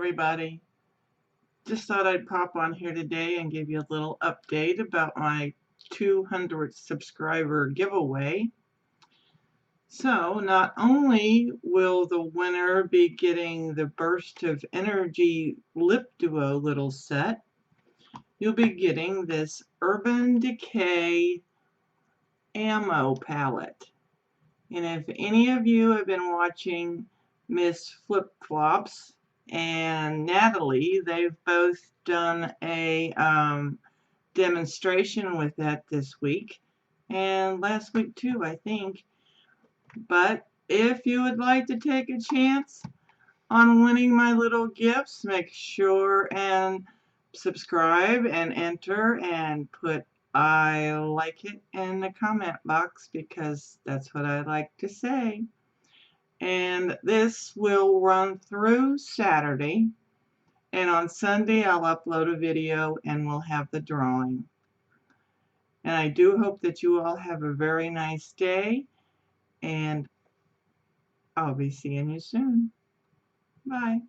everybody. Just thought I'd pop on here today and give you a little update about my 200th subscriber giveaway. So not only will the winner be getting the Burst of Energy Lip Duo little set, you'll be getting this Urban Decay ammo palette. And if any of you have been watching Miss Flip Flops and Natalie, they've both done a demonstration with that this week and last week too, I think. But if you would like to take a chance on winning my little gifts, make sure and subscribe and enter and put I like it in the comment box, because that's what I like to say. And this will run through Saturday, and on Sunday I'll upload a video and we'll have the drawing. And I do hope that you all have a very nice day, and I'll be seeing you soon. Bye.